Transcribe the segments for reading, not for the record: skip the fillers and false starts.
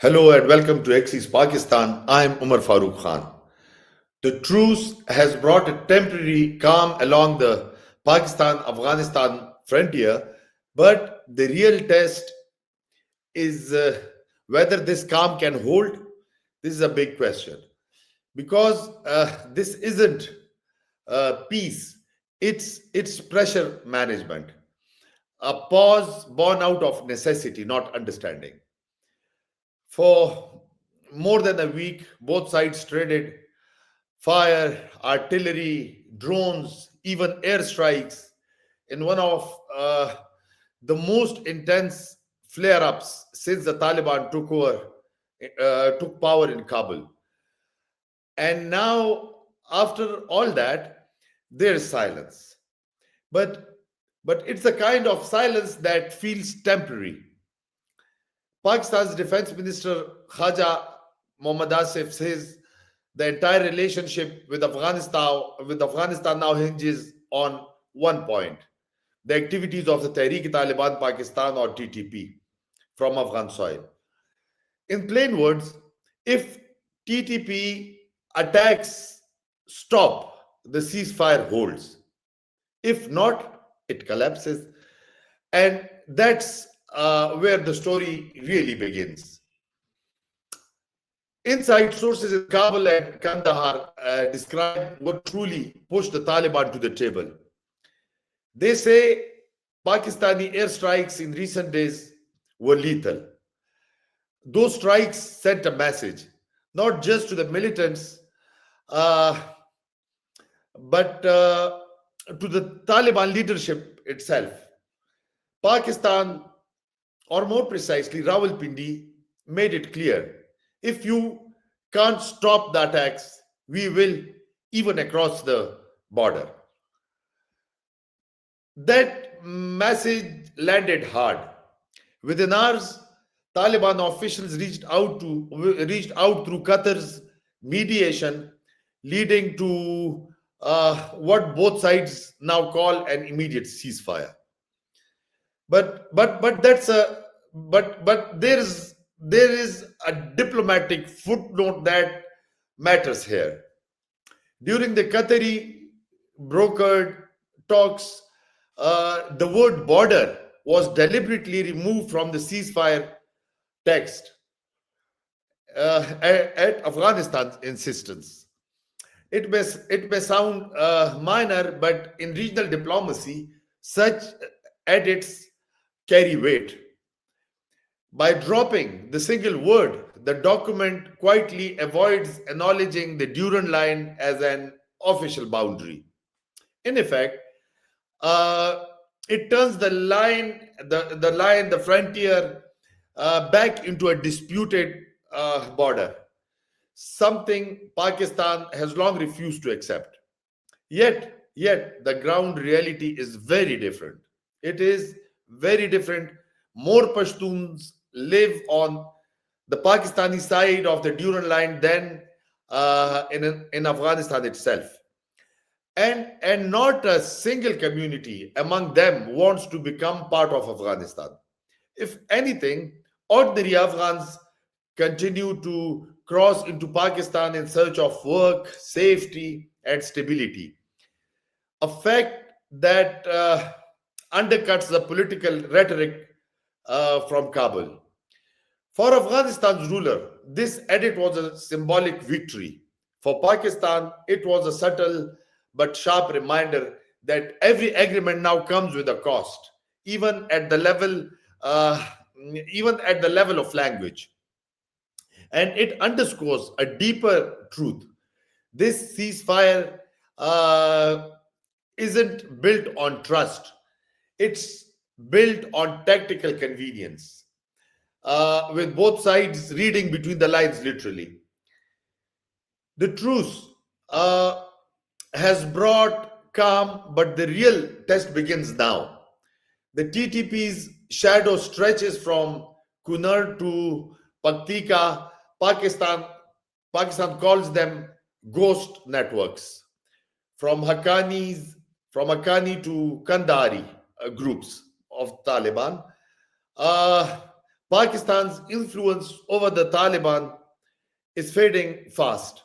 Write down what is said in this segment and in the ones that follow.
Hello and welcome to Axis Pakistan. I'm Omer Farooq Khan. The truce has brought a temporary calm along the Pakistan Afghanistan frontier, but the real test is whether this calm can hold. This is a big question because this isn't peace, it's pressure management, a pause born out of necessity, not understanding. For more than a week, both sides traded fire, artillery, drones, even airstrikes in one of the most intense flare-ups since the Taliban took power in Kabul. And now, after all that, there's silence. But but it's a kind of silence that feels temporary. Pakistan's defense minister Khaja Mohammad Asif says the entire relationship with Afghanistan now hinges on one point: the activities of the Tehreek-e-Taliban Pakistan or TTP from Afghan soil. In plain words, if TTP attacks stop, the ceasefire holds. If not, it collapses. And that's where the story really begins. Inside sources in Kabul and Kandahar describe what truly pushed the Taliban to the table. They say Pakistani airstrikes in recent days were lethal. Those strikes sent a message, not just to the militants, uh, but to the Taliban leadership itself. Pakistan, or more precisely, Rawalpindi, made it clear: if you can't stop the attacks, we will, even across the border. That message landed hard. Within hours, Taliban officials reached out through Qatar's mediation, leading to what both sides now call an immediate ceasefire. But that's a but there is a diplomatic footnote that matters here. During the Qatari brokered talks, the word border was deliberately removed from the ceasefire text at Afghanistan's insistence. It may sound minor, but in regional diplomacy, such edits carry weight. By dropping the single word, the document quietly avoids acknowledging the Durand Line as an official boundary. In effect, uh, it turns the frontier, back into a disputed border, something Pakistan has long refused to accept. Yet the ground reality is very different. It is very different. More Pashtuns live on the Pakistani side of the Durand Line than in Afghanistan itself. And not a single community among them wants to become part of Afghanistan. If anything, ordinary Afghans continue to cross into Pakistan in search of work, safety, and stability, a fact that undercuts the political rhetoric from Kabul. For Afghanistan's ruler, this edit was a symbolic victory. For Pakistan, it was a subtle but sharp reminder that every agreement now comes with a cost, even at the level, uh, even at the level of language. And it underscores a deeper truth. This ceasefire uh, isn't built on trust; it's built on tactical convenience, with both sides reading between the lines literally. The truce uh, has brought calm, but the real test begins now. The TTP's shadow stretches from Kunar to Paktika. Pakistan, Pakistan calls them ghost networks. From Haqqani to Kandahari groups of Taliban. Uh, Pakistan's influence over the Taliban is fading fast.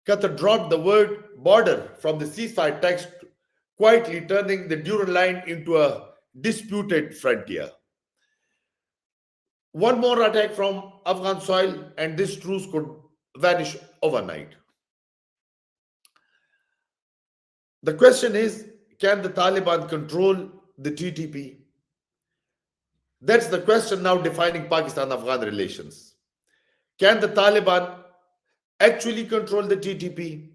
Qatar dropped the word border from the ceasefire text, quietly turning the Durand Line into a disputed frontier. One more attack from Afghan soil, and this truce could vanish overnight. The question is, can the Taliban control the TTP? That's the question now defining Pakistan Afghan relations. Can the Taliban actually control the TTP?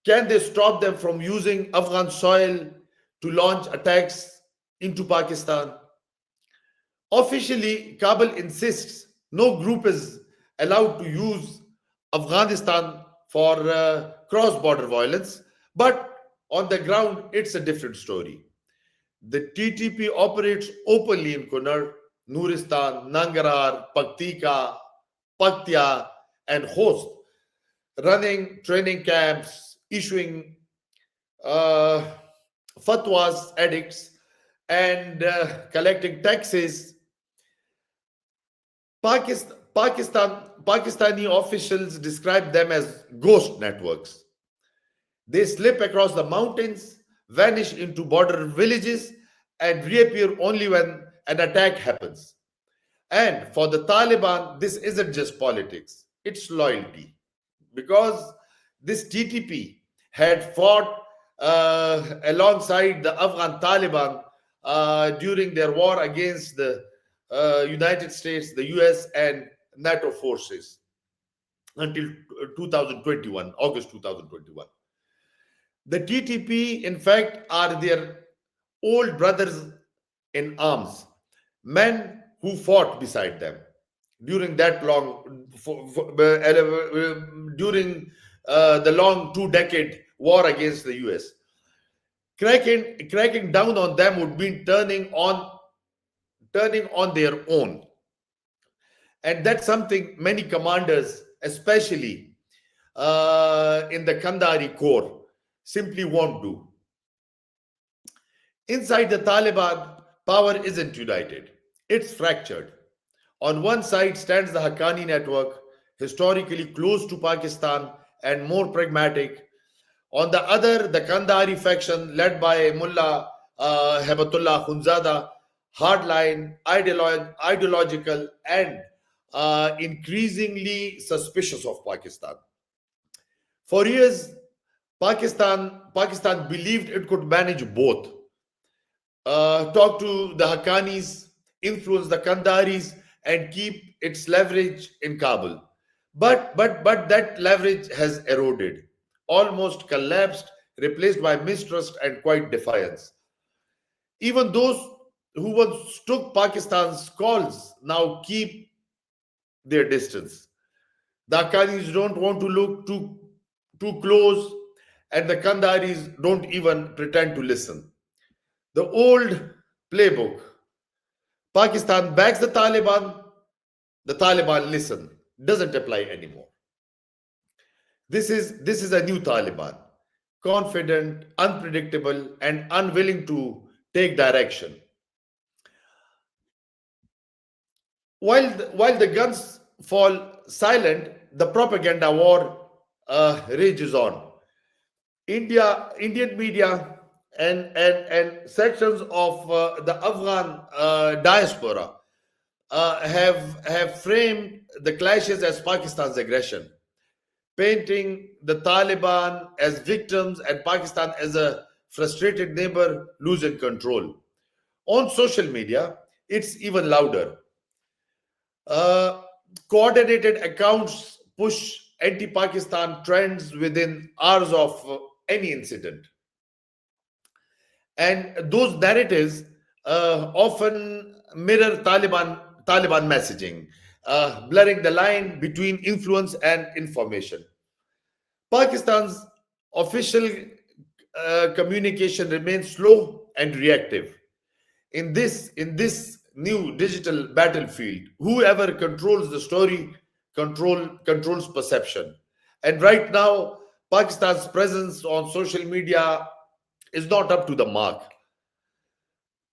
Can they stop them from using Afghan soil to launch attacks into Pakistan? Officially, Kabul insists no group is allowed to use Afghanistan for cross border violence, but on the ground, it's a different story. The TTP operates openly in Kunar, Nuristan, Nangarhar, Paktika, Paktia, and Host, running training camps, issuing uh, fatwas, edicts, and collecting taxes. Pakistani officials describe them as ghost networks. They slip across the mountains, vanish into border villages, and reappear only when an attack happens. And for the Taliban, this isn't just politics, it's loyalty. Because this TTP had fought alongside the Afghan Taliban during their war against the United States, the US, and NATO forces until 2021, August 2021. The TTP, in fact, are their old brothers in arms, men who fought beside them during that long, during the long 2 decade war against the US. Cracking down on them would mean turning on their own. And that's something many commanders, especially in the Kandahari Corps, simply won't do. Inside the Taliban, power isn't united, it's fractured. On one side stands the Haqqani network, historically close to Pakistan and more pragmatic. On the other, the Kandahari faction led by Mullah Hebatullah Khunzada, hardline, ideological, and increasingly suspicious of Pakistan. For years, Pakistan believed it could manage both. Talk to the Haqqanis, influence the Kandaharis, and keep its leverage in Kabul. But that leverage has eroded, almost collapsed, replaced by mistrust and quiet defiance. Even those who once took Pakistan's calls now keep their distance. The Haqqanis don't want to look too close, and the Kandaharis don't even pretend to listen. The old playbook: Pakistan backs the Taliban listen, doesn't apply anymore. This is a new Taliban, confident, unpredictable, and unwilling to take direction. While the guns fall silent, the propaganda war rages on. Indian media and sections of the Afghan diaspora have framed the clashes as Pakistan's aggression, painting the Taliban as victims and Pakistan as a frustrated neighbor losing control. On social media, it's even louder. Uh, Coordinated accounts push anti Pakistan trends within hours of any incident. And those narratives often mirror Taliban messaging, blurring the line between influence and information. Pakistan's official communication remains slow and reactive. In this new digital battlefield, whoever controls the story controls perception. And right now, Pakistan's presence on social media is not up to the mark.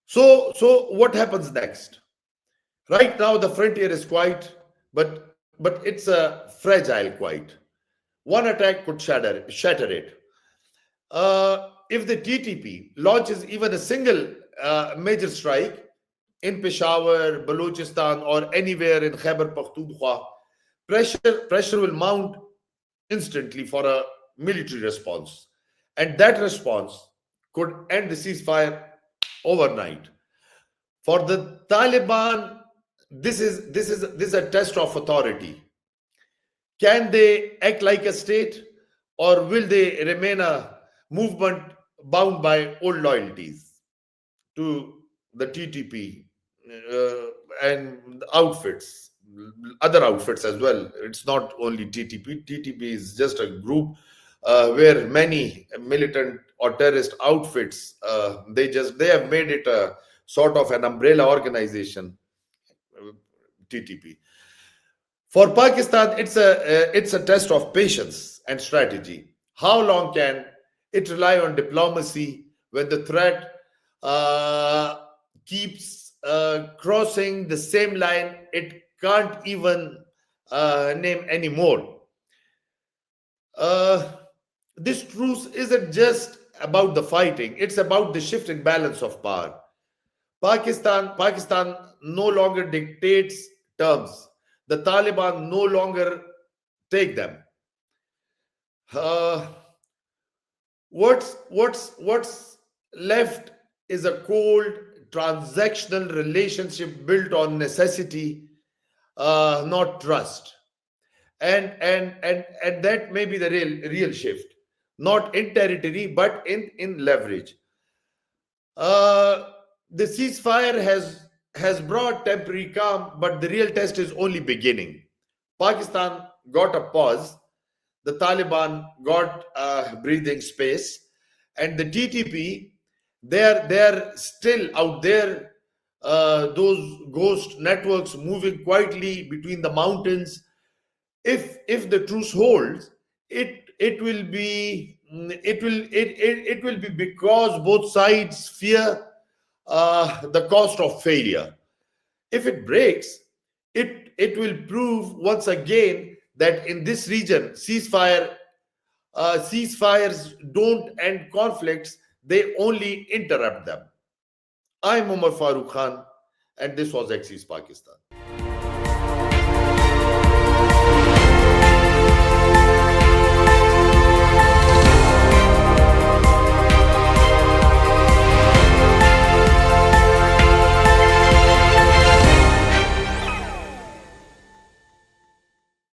So what happens next? Right now, the frontier is quiet, but it's a fragile quiet. One attack could shatter it. If the TTP launches even a single major strike in Peshawar, Balochistan, or anywhere in Khyber Pakhtunkhwa, pressure will mount instantly for a military response, and that response could end the ceasefire overnight. For the Taliban, this is a test of authority. Can they act like a state, or will they remain a movement bound by old loyalties to the TTP and outfits, other outfits as well? It's not only TTP. TTP is just a group where many militant or terrorist outfits they have made it a sort of an umbrella organization, uh, TTP. For Pakistan, it's a test of patience and strategy. How long can it rely on diplomacy when the threat uh, keeps crossing the same line it can't even name anymore? Uh, this truce isn't just about the fighting; it's about the shifting balance of power. Pakistan no longer dictates terms. The Taliban no longer take them. Uh, what's left is a cold transactional relationship built on necessity, not trust. And that may be the real shift, not in territory but in leverage. Uh, the ceasefire has brought temporary calm, but the real test is only beginning. Pakistan got a pause, the Taliban got breathing space, and the TTP, they're still out there. Those ghost networks moving quietly between the mountains. If the truce holds, it will be it will be because both sides fear the cost of failure. If it breaks, it will prove once again that in this region ceasefires don't end conflicts, they only interrupt them. I'm Omar Farooq Khan, and this was Axis Pakistan.